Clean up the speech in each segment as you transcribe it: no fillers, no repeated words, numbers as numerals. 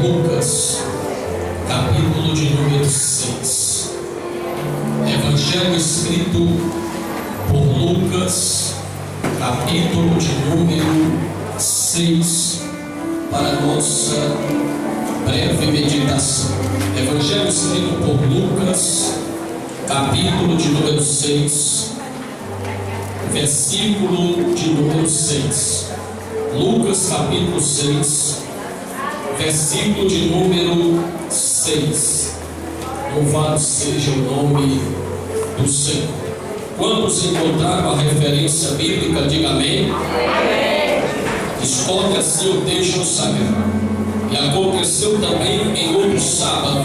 Lucas, capítulo de número 6. Evangelho escrito por Lucas, capítulo de número 6, para nossa breve meditação. Evangelho escrito por Lucas, capítulo de número 6, versículo de número 6. Lucas, capítulo 6, versículo de número 6. Louvado seja o nome do Senhor. Quantos encontraram a referência bíblica, diga amém. Escolhe assim o texto sagrado. E aconteceu também em outro sábado,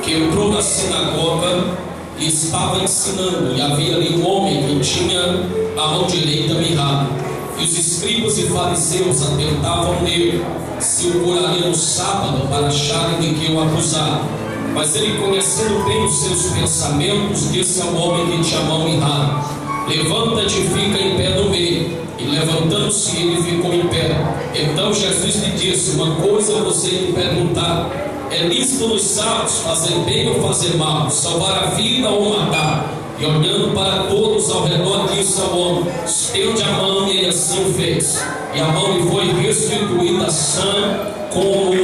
que entrou na sinagoga e estava ensinando, e havia ali um homem que tinha a mão direita mirrada. E os escribas e fariseus atentavam nele, se o curariam no sábado, para acharem de que o acusavam. Mas ele, conhecendo bem os seus pensamentos, disse ao homem que tinha a mão mirrada: levanta-te e fica em pé no meio. E levantando-se, ele ficou em pé. Então Jesus lhe disse: uma coisa você me perguntar: é lícito nos sábados fazer bem ou fazer mal, salvar a vida ou matar? E olhando para todos ao redor, disse ao homem: estende a mão. E ele assim o fez, e a mão lhe foi restituída sã como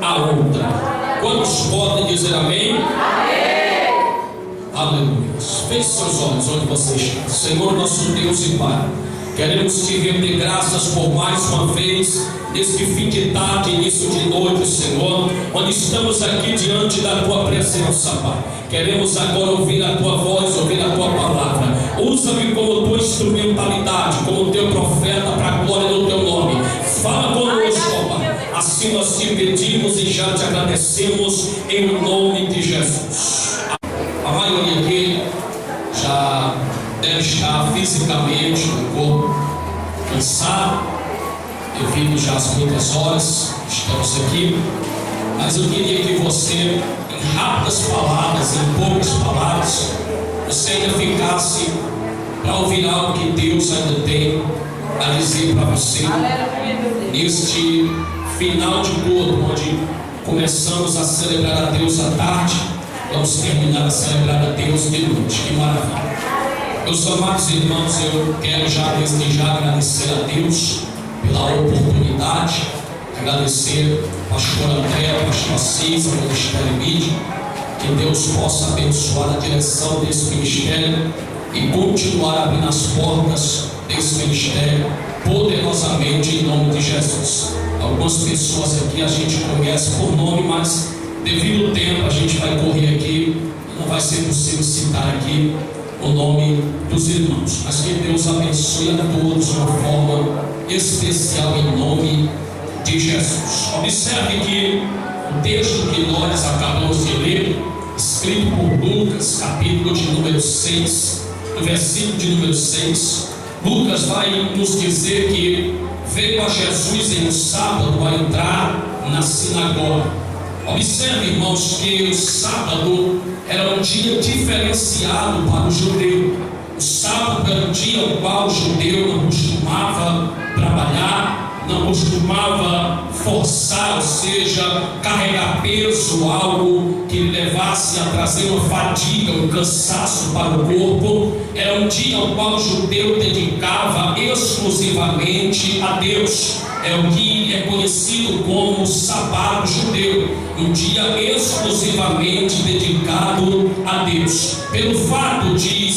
a outra. Quantos podem dizer amém? Amém. Aleluia. Feche seus olhos onde você está. Senhor nosso Deus e Pai, queremos te render graças por mais uma vez, neste fim de tarde, início de noite, Senhor, onde estamos aqui diante da Tua presença, Pai. Queremos agora ouvir a Tua voz, ouvir a Tua palavra. Usa-me como Tua instrumentalidade, como Teu profeta, para a glória do Teu nome. Fala conosco, Pai. Assim nós te pedimos e já te agradecemos em nome de Jesus. A maioria aqui já deve estar fisicamente no corpo cansado, devido já às muitas horas que estamos aqui. Mas eu queria que você, em rápidas palavras, em poucas palavras, você ainda ficasse para ouvir algo que Deus ainda tem a dizer para você neste final de culto, onde começamos a celebrar a Deus à tarde, vamos terminar a celebrar a Deus de noite. Que maravilha! Meus amados irmãos, eu quero já desde já agradecer a Deus pela oportunidade, agradecer ao pastor André, ao pastor Assis, ao Ministério Mídia, que Deus possa abençoar a direção desse ministério e continuar abrindo as portas desse ministério poderosamente em nome de Jesus. Algumas pessoas aqui a gente conhece por nome, mas devido ao tempo a gente vai correr aqui, não vai ser possível citar aqui o nome dos irmãos, mas que Deus abençoe a todos de uma forma especial em nome de Jesus. Observe que o texto que nós acabamos de ler, escrito por Lucas, capítulo de número 6, no versículo de número 6, Lucas vai nos dizer que veio a Jesus em um sábado a entrar na sinagoga. Observe, irmãos, que o sábado era um dia diferenciado para o judeu. O sábado era um dia ao qual o judeu não costumava trabalhar, não costumava forçar, ou seja, carregar peso, algo que levasse a trazer uma fadiga, um cansaço para o corpo. Era um dia ao qual o judeu dedicava exclusivamente a Deus. É o que é conhecido como o sábado judeu, um dia exclusivamente dedicado a Deus. Pelo fato de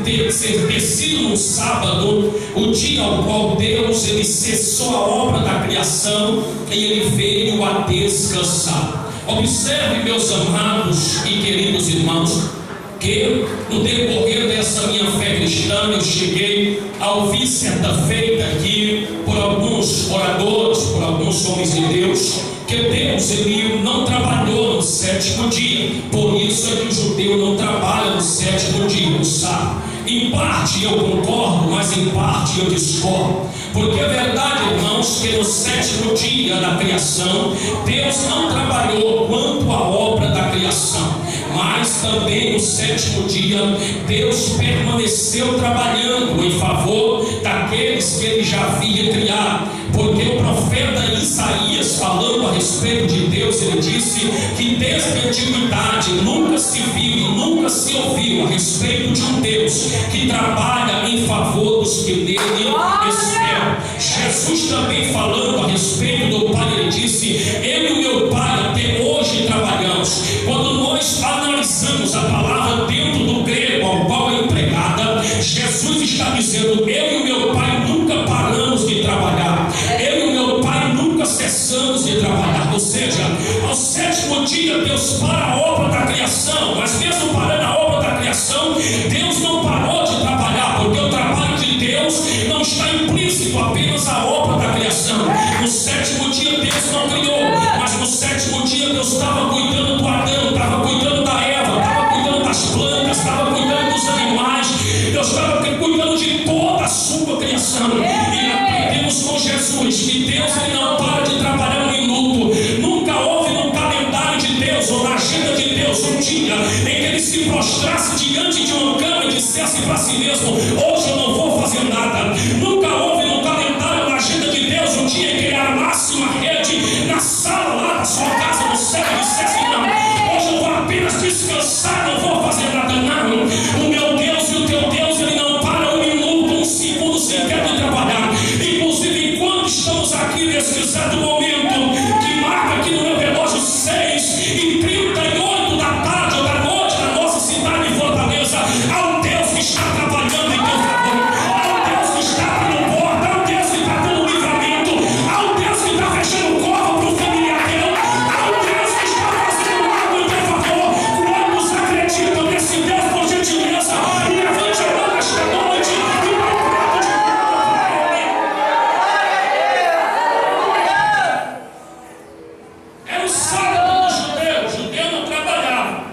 ter sido um sábado, o dia ao qual Deus ele cessou a obra da criação e ele veio a descansar. Observe, meus amados e queridos irmãos, que no decorrer dessa minha fé cristã eu cheguei a ouvir certa feita aqui por alguns oradores, por alguns homens de Deus, que Deus ele não trabalhou no sétimo dia. Por isso é que o judeu não trabalha no sétimo dia, no sábado. Em parte eu concordo, mas em parte eu discordo. Porque é verdade, irmãos, que no sétimo dia da criação, Deus não trabalhou quanto à obra da criação. Mas também no sétimo dia, Deus permaneceu trabalhando em favor daqueles que ele já havia criado. Porque o profeta Isaías, falando a respeito de Deus, ele disse que desde a antiguidade nunca se viu e nunca se ouviu a respeito de um Deus que trabalha em favor dos que nele esperam. Jesus também, falando a respeito do Pai, ele disse: eu e o meu Pai até hoje trabalhamos. Quando nós analisamos a palavra dentro do grego ao qual é empregada, Jesus está dizendo: eu e o meu Pai nunca paramos de trabalhar, eu e o meu Pai nunca cessamos de trabalhar. Ou seja, ao sétimo dia Deus para a obra da criação, mas mesmo parando a obra da criação, Deus não parou de trabalhar, porque o trabalho de Deus não está implícito apenas a obra da criação. No sétimo dia Deus não criou, mas no sétimo dia Deus estava cuidando do Adão, estava cuidando da Eva, estava cuidando das plantas, estava cuidando dos animais, Deus estava cuidando de toda a sua criação. E aprendemos com Jesus que Deus ele não para de trabalhar um minuto. Nunca houve no calendário de Deus ou na agenda de Deus um dia em que ele se prostrasse diante de uma cama e dissesse para si mesmo: hoje eu não vou fazer nada. Nunca houve no calendário, na agenda de Deus, um dia em que ele armasse uma rede na sala lá da sua casa no céu e dissesse: não, hoje eu vou apenas descansar, não vou fazer nada. Não, o meu Deus e o teu Deus, ele não para um minuto, um segundo sequer de trabalhar. Inclusive, enquanto estamos aqui nesse exato momento, que marca aqui no meu relógio 6h38 da tarde ou da noite na nossa cidade de Fortaleza, há um Deus que está trabalhando em teu favor, há um Deus que está abrindo porta, há um Deus que está dando livramento, há um Deus que está fechando cova para o familiar teu, há um Deus que está fazendo algo em teu favor. Quantos acreditam nesse Deus, por gentileza, e levante a mão esta noite e dá um prato de Era o sábado do judeu, o judeu não trabalhava.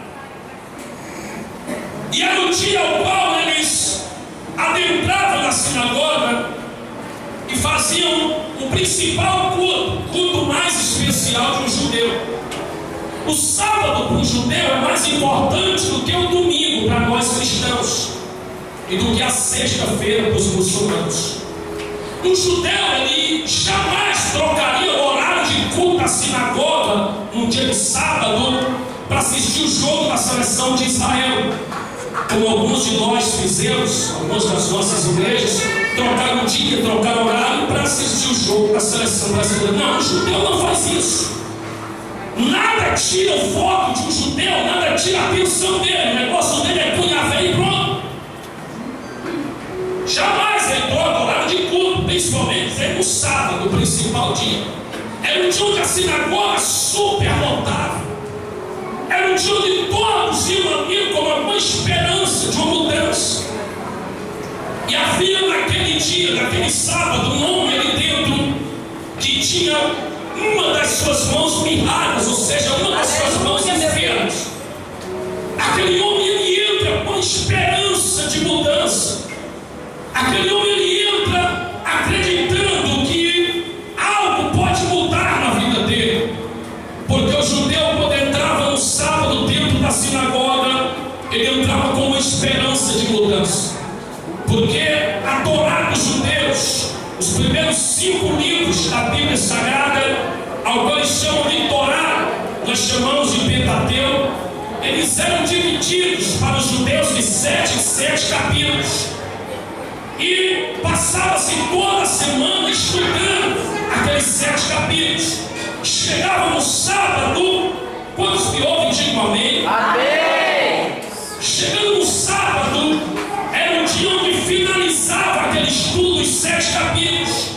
E era o dia ao qual eles adentravam na sinagoga e faziam o principal culto, o culto mais especial de um judeu. O sábado para o judeu é mais importante do que o domingo para nós cristãos e do que a sexta-feira para os muçulmanos. O judeu, ele jamais trocaria o horário de culto da sinagoga no dia de sábado para assistir o jogo da seleção de Israel, como alguns de nós fizemos, algumas das nossas igrejas trocaram o dia, trocaram o horário para assistir o jogo da seleção brasileira. Não, o judeu não faz isso. Nada tira o foco de um judeu, nada tira a atenção dele. O negócio dele é punhavé e pronto. Jamais ele troca o horário de culto, principalmente no sábado, o principal dia. Era um dia onde a sinagoga superlotava. Era um dia onde todos iam ali com uma esperança de uma mudança. E havia naquele dia, naquele sábado, um homem ali dentro que tinha uma das suas mãos mirradas, ou seja, uma das suas mãos enfermas. Aquele homem ele entra com esperança de mudança. Aquele homem ele entra acreditando que algo pode mudar na vida dele. Porque o judeu, quando entrava no sábado dentro da sinagoga, ele entrava com uma esperança de mudança. Porque a Torá dos judeus, os primeiros 5 livros da Bíblia Sagrada, ao qual eles chamam de Torá, nós chamamos de Pentateuco, eles eram divididos para os judeus de 7 em 7 capítulos. E passava-se toda semana estudando aqueles 7 capítulos. Chegava no sábado, quantos me ouvem, digam amém? Amém! Chegando no sábado, era o dia onde finalizava aquele estudo dos 7 capítulos.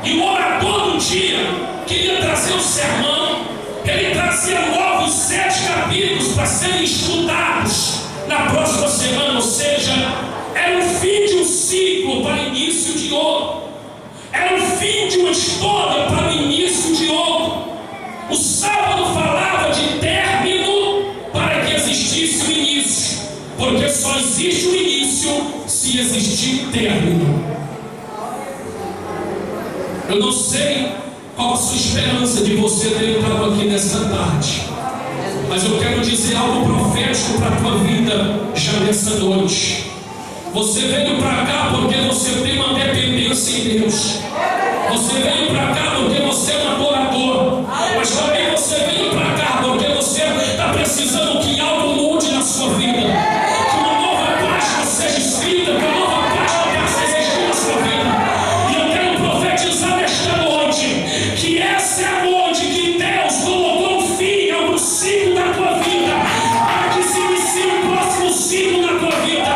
E o orador do dia queria trazer um sermão. Ele trazia novos 7 capítulos para serem estudados na próxima semana. Ou seja, era o fim de um ciclo para o início de outro. Era o fim de uma história para o início de outro. O sábado falava de término para que existisse o início. Porque só existe o início se existir término. Eu não sei qual a sua esperança de você ter entrado aqui nessa tarde. Mas eu quero dizer algo profético para a tua vida já nessa noite. Você veio para cá porque você tem uma dependência em Deus. Você veio para cá porque você é um adorador. Mas também você veio para cá porque você está precisando que algo mude na sua vida. Que uma nova página seja escrita, que uma nova página possa existir na sua vida. E eu quero profetizar nesta noite que essa é a noite que Deus colocou um fim a um ciclo da tua vida, para que se inicie um próximo ciclo na tua vida.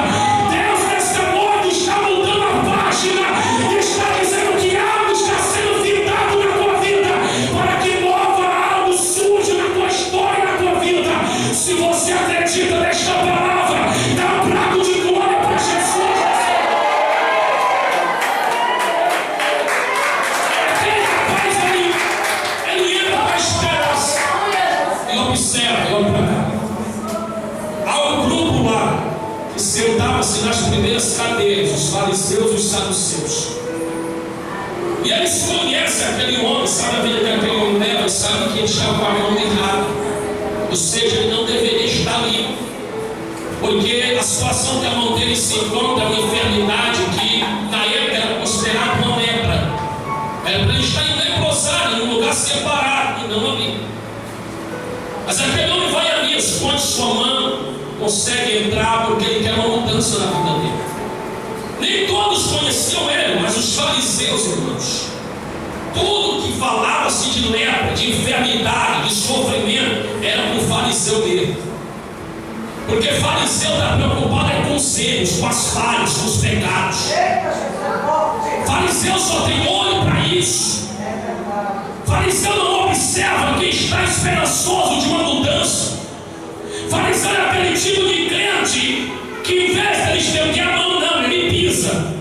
Deus nesta noite está mudando a página e está dizendo que algo está sendo findado na tua vida, para que algo surja na tua história, na tua vida. Se você acredita nesta palavra, dá um prato de glória para Jesus. Aquele rapaz ele entra para a esperança e observa, olha para cá. Há um grupo lá que sentava-se nas primeiras cadeiras, os fariseus e os saduceus. E eles conhecem aquele homem, sabe a vida que aquele homem leva, e sabem que ele está com a mão errada. Ou seja, ele não deveria estar ali. Porque a situação que a mão dele se encontra é uma enfermidade que na época era considerada uma lepra. Era para ele estar em leprosário, em um lugar separado, e não ali. Mas aquele homem vai ali, esconde sua mão, consegue entrar porque ele quer uma mudança na vida dele. Nem todos conheciam ele, mas os fariseus, irmãos, tudo que falava-se de lepra, de enfermidade, de sofrimento, era com o fariseu dele. Porque fariseu está preocupado com os erros, com as falhas, com os pecados. Fariseu só tem olho para isso. Fariseu não observa quem está esperançoso de uma mudança. Fariseu é aquele tipo de crente que, em vez de ele estender a mão, não, ele pisa.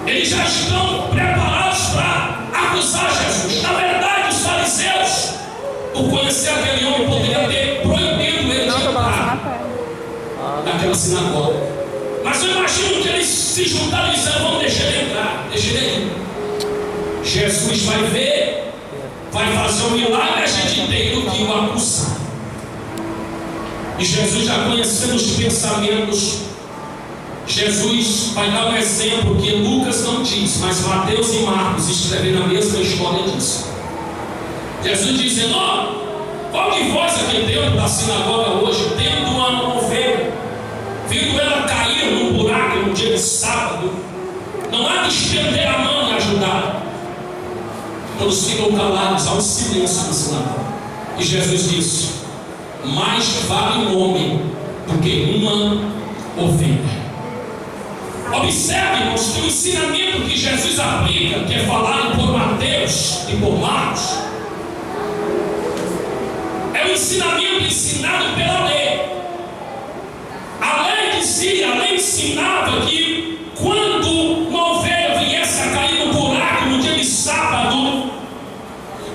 Eles já estão preparados para acusar Jesus. Na verdade, os fariseus, por conhecer aquele homem, poderiam ter proibido ele de entrar naquela sinagoga. Mas eu imagino que eles se juntaram e disseram: vamos deixar ele entrar, deixa ele ir. Jesus vai ver, vai fazer um milagre, a gente tem do que o acusar. E Jesus, já conhecendo os pensamentos, Jesus vai dar um exemplo que Lucas não diz, mas Mateus e Marcos escreveram a mesma história disso. Jesus dizendo: ó, qual de vós aqui dentro da sinagoga hoje, tendo uma ovelha, vendo ela cair num buraco no dia de sábado, não há de estender a mão e ajudar? Todos ficam calados, há um silêncio na sinagoga. E Jesus disse: mais vale um homem do que uma ovelha. Observe, irmãos, que o ensinamento que Jesus aplica, que é falado por Mateus e por Marcos, é o ensinamento ensinado pela lei. A lei dizia, a lei ensinava que quando uma ovelha viesse a cair no buraco no dia de sábado,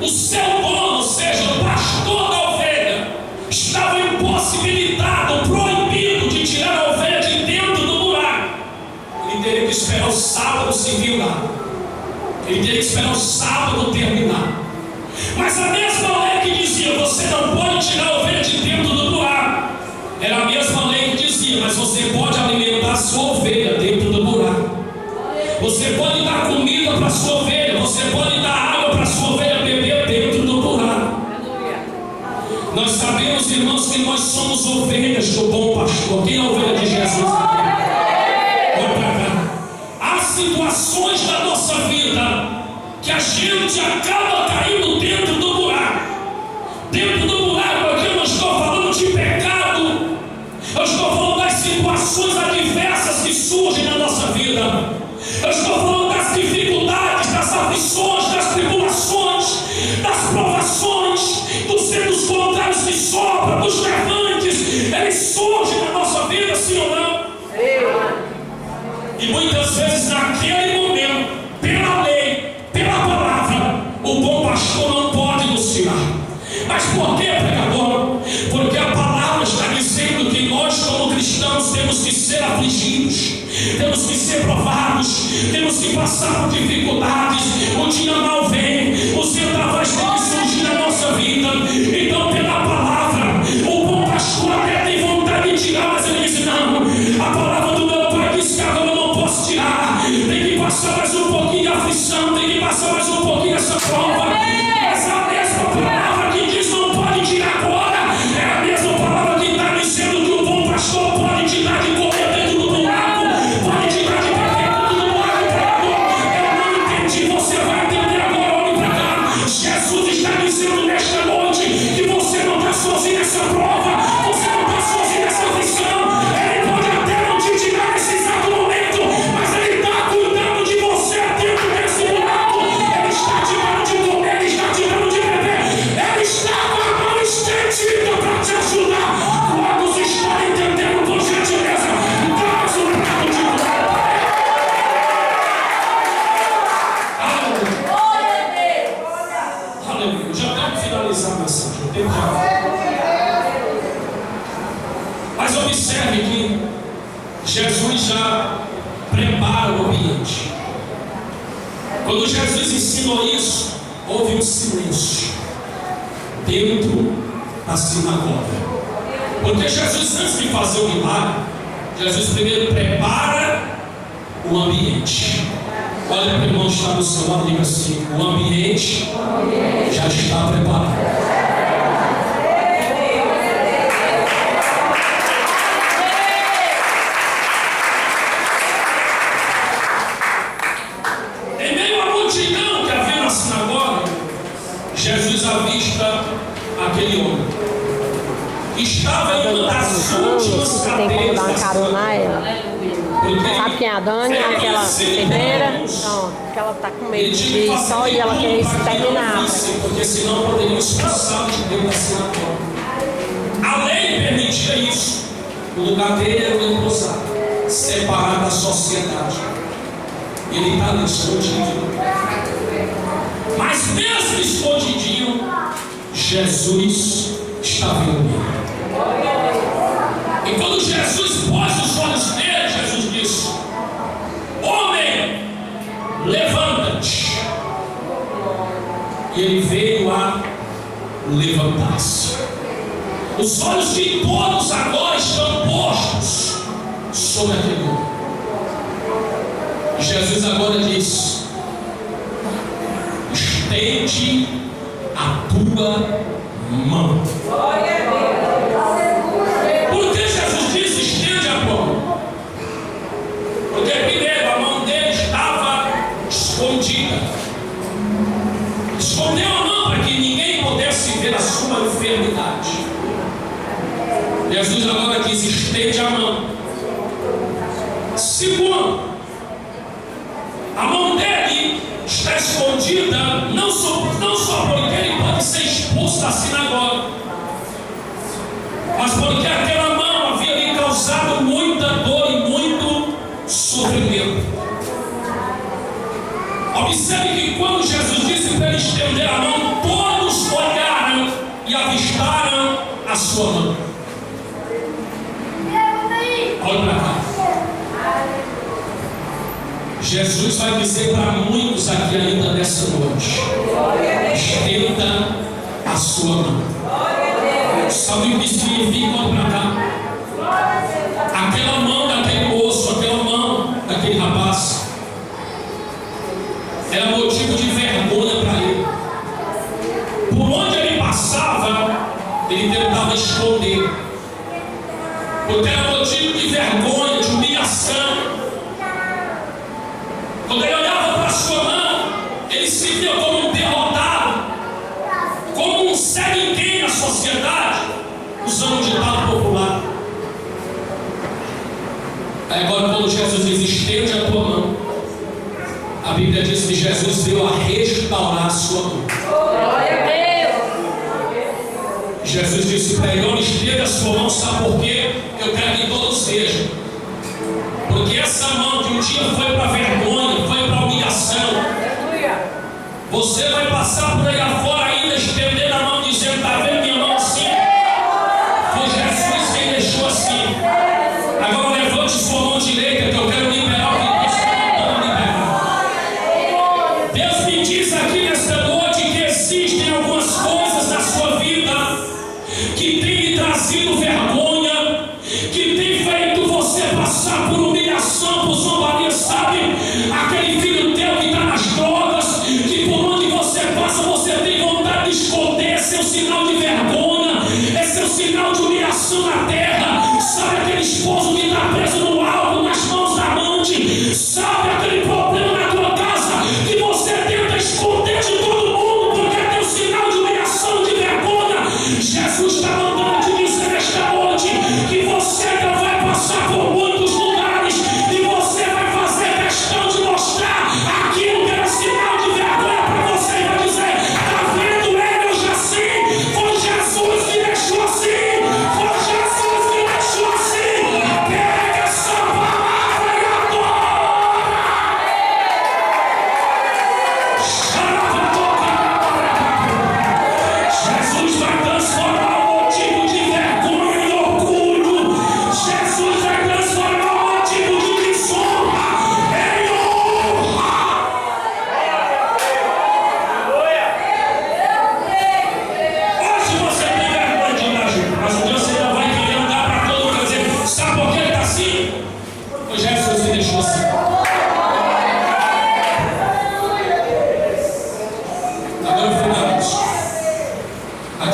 o seu dono, ou seja, o pastor da ovelha, estava impossibilitado, proibido de tirar a ovelha de dentro do buraco. Ele teria que esperar o sábado se virar. Ele teria que esperar o sábado terminar. Mas a mesma lei que dizia: você não pode tirar a ovelha de dentro do buraco, era a mesma lei que dizia: mas você pode alimentar a sua ovelha dentro do buraco. Você pode dar comida para a sua ovelha, você pode dar água para a sua ovelha beber dentro do buraco. Nós sabemos, irmãos, que nós somos ovelhas do bom pastor. Quem é a ovelha de Jesus? Olha para cá. Há situações da nossa vida que a gente acaba caindo dentro do buraco. Dentro do buraco, aqui eu não estou falando de pecado, eu estou falando das situações adversas que surgem na nossa vida. Eu estou falando das dificuldades, das aflições, das tribulações, das provações, dos ventos contrários que sopram, dos levantes. Eles surgem na nossa vida, sim ou não? E muitas vezes, naquele momento, pela lei, pela palavra, o bom pastor não pode nos tirar. Mas por que, pregador? Porque a palavra está dizendo que nós, como cristãos, temos que ser afligidos, temos que ser provados, temos que passar por dificuldades. O dia mal vem, os vendavais têm que surgir na nossa vida, aleluia. Já tenho que finalizar a mensagem. Eu tenho que... Mas observe que Jesus já prepara o ambiente. Quando Jesus ensinou isso, houve um silêncio dentro da sinagoga. Porque Jesus, antes de fazer o milagre, Jesus primeiro prepara o ambiente. Olha para o irmão que está do seu lado e diga assim: o ambiente já está preparado. Jesus avista aquele homem. Estava em uma das últimas cadeiras da cidade. Sabe quem é a Dani? Aquela enfermeira. Então, que ela está com medo de ir só e ela quer exterminar. Porque senão poderia expulsar de dentro da sinagoga. A lei permitia isso. O lugar dele era o leprosário, separado da sociedade. Ele está ali escondido. Mas mesmo escondidinho, Jesus está vendo. E quando Jesus pôs os olhos nele, Jesus disse: homem, levanta-te. E ele veio a levantar-se. Os olhos de todos agora estão postos sobre aquele homem. E Jesus agora disse: estende a tua mão. Por que Jesus disse estende a mão? Porque primeiro a mão dele estava escondida. Escondeu a mão para que ninguém pudesse ver a sua enfermidade. Jesus agora diz: estende a mão. Segundo, a mão dele está escondida, não só porque ele pode ser expulso da sinagoga, mas porque aquela mão havia lhe causado muita dor e muito sofrimento. Observe que quando Jesus disse para ele estender a mão, todos olharam e avistaram a sua mão. Olha para cá. Jesus vai dizer para muitos aqui ainda nessa noite: estenda a sua mão. Sabe o que significa? Olha para cá. Aquela mão daquele moço, aquela mão daquele rapaz, era motivo de vergonha para ele. Por onde ele passava, ele tentava esconder, porque era motivo de vergonha, de humilhação. Quando ele olhava para a sua mão, ele se via como um derrotado, como um sem ninguém na sociedade, usando um ditado popular. Aí agora, quando Jesus diz estende a tua mão, a Bíblia diz que Jesus veio a restaurar a sua mão. Glória a Deus! Jesus disse para ele: olha, estende a sua mão, sabe por quê? Eu quero que todos vejam. Porque essa mão que um dia foi para vergonha, foi para humilhação, você vai passar por aí afora ainda estendendo a mão, dizendo: está vendo minha mão assim? Foi Jesus quem deixou assim. Agora levante sua mão direita, que eu quero liberar o que Deus está tentando liberar. Deus me diz aqui nesta noite que existem algumas coisas na sua vida que tem lhe trazido vergonha, que tem feito você passar por humilhação, por zombaria, sabe? Aquele filho teu que está nas drogas, que por onde você passa você tem vontade de esconder. É seu sinal de vergonha, é seu sinal de humilhação na terra. Sabe aquele esposo que está preso no álcool, nas mãos da amante? Sabe aquele problema na tua casa que você tenta esconder de todo mundo porque é teu sinal de humilhação, de vergonha? Jesus está mandando te dizer nesta noite que você não vai passar por muitos lugares e você vai fazer questão de mostrar aquilo que era sinal de vergonha para você e vai dizer: está vendo ele hoje assim? Foi Jesus que deixou assim, foi Jesus que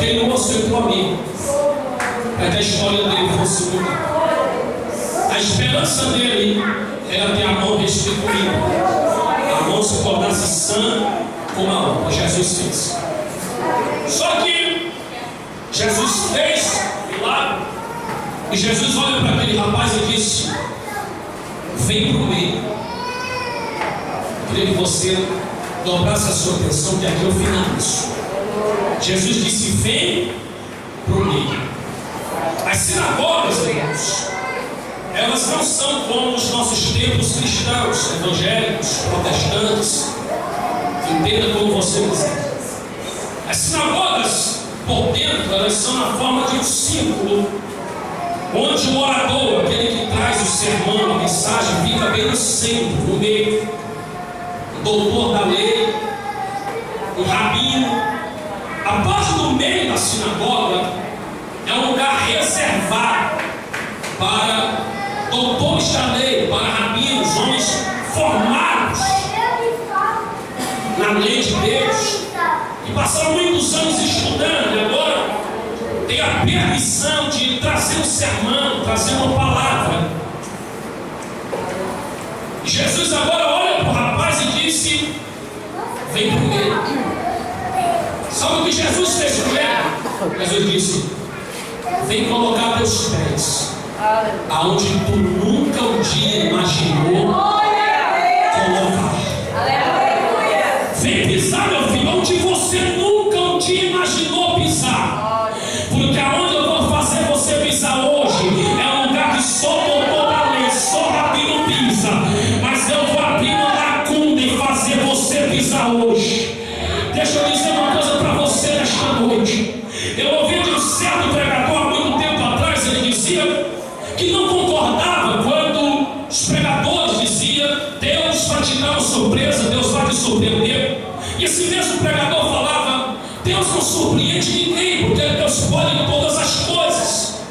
aquele moço entrou amigo, para que a história dele fosse mudada. A esperança dele era ter a mão restituída, a mão se tornasse sã como a outra. Jesus fez. Só que Jesus fez milagre, e Jesus olha para aquele rapaz e disse: vem para o meio. Eu queria que você dobrasse a sua atenção, que aqui é o final disso. Jesus disse: vem para o meio. As sinagogas, irmãos, elas não são como os nossos templos cristãos, evangélicos, protestantes. Entenda como você quiser. As sinagogas, por dentro, elas são na forma de um círculo, onde o orador, aquele que traz o sermão, a mensagem, fica bem no centro, no meio. O doutor da lei, o rabino. A parte do meio da sinagoga é um lugar reservado para doutores da lei, para rabinos, homens formados na lei de Deus, que passaram muitos anos estudando e agora tem a permissão de trazer um sermão, trazer uma palavra. E Jesus agora olha para o rapaz e disse: vem para o meio. Sabe o que Jesus fez com ele? Jesus disse: vem colocar teus pés aonde tu nunca um dia imaginou colocar. Vem pisar, meu filho, onde você nunca um dia imaginou pisar. Porque aonde eu vou fazer você pisar hoje é um lugar que só doutor da lei, só rabino pisa. Mas eu vou abrir uma lacuna e fazer você pisar hoje. Deixa eu dizer uma coisa para você nesta noite. Eu ouvi de um certo pregador há muito tempo atrás, ele dizia que não concordava quando os pregadores diziam: Deus vai te dar uma surpresa, Deus vai te surpreender. E esse mesmo pregador falava: Deus não surpreende ninguém, porque Deus pode todas as coisas.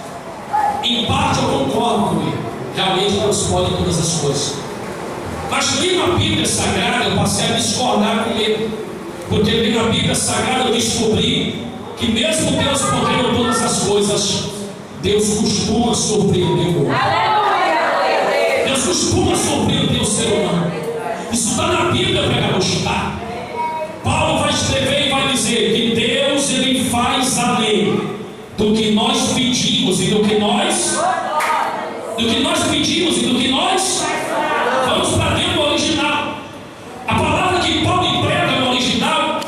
Em parte eu concordo com ele, realmente Deus pode todas as coisas. Mas lendo a Bíblia Sagrada eu passei a discordar com ele, porque lendo a Bíblia Sagrada eu descobri que mesmo Deus podendo todas as coisas, Deus costuma surpreender o homem. Deus costuma surpreender o ser humano. Isso está na Bíblia, pregador, está. Paulo vai escrever e vai dizer que Deus, ele faz além do que nós pedimos e do que nós pedimos e do que nós vamos para dentro do original. A palavra que Paulo emprega no original,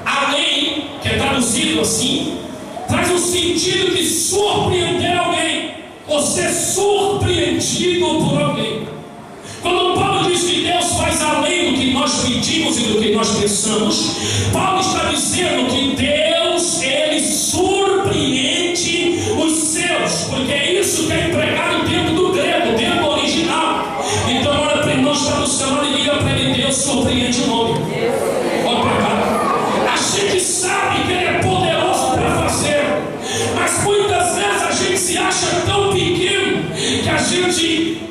além, que é traduzido assim, traz um sentido de surpreender alguém, ou ser surpreendido por alguém. Quando Paulo diz que Deus faz além do que nós pedimos e do que nós pensamos, Paulo está dizendo que Deus, ele surpreende os seus, porque é isso que é empregado dentro do grego, dentro do original. Então olha para o irmão que está no celular e liga para ele: Deus surpreende o nome. Olha para cá. A gente sabe que ele é poderoso para fazer, mas muitas vezes a gente se acha tão pequeno que a gente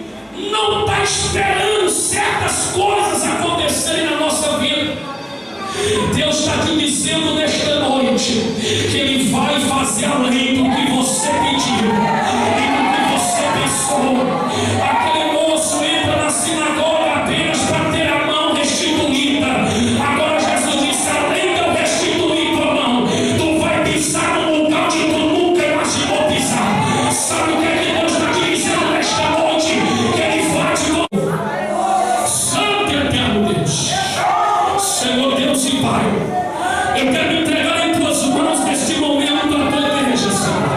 não está esperando certas coisas acontecerem na nossa vida. Deus está te dizendo nesta noite que Ele vai fazer além do que você pediu e do que você pensou. Aquele moço entra na sinagoga apenas para ter a mão restituída. Agora Jesus disse: além de eu restituir tua mão, tu vai pisar num lugar onde tu nunca imaginou pisar. Sabe o que é que Deus está te dizendo nesta noite? Que Ele vai te colocar. Santo e eterno Deus, Senhor Deus e Pai, eu quero entregar em tuas mãos neste momento a tua igreja, Senhor.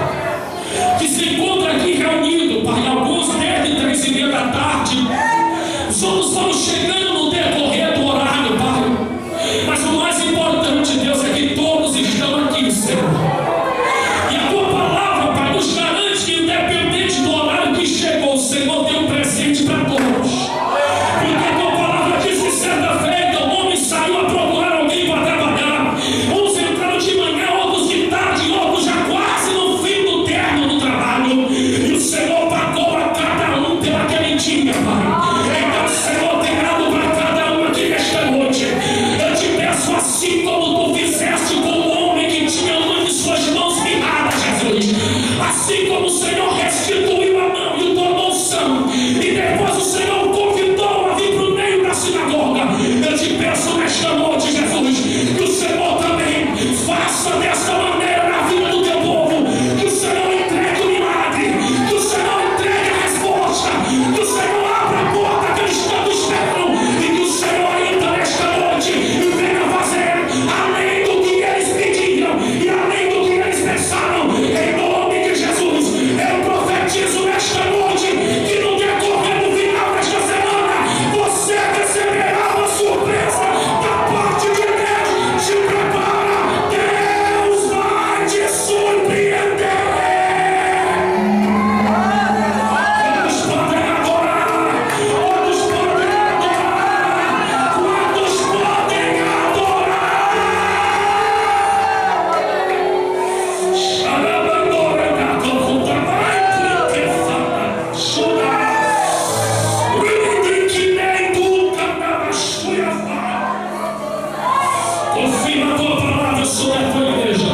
Confirma a tua palavra sobre a tua igreja.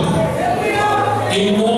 Em nome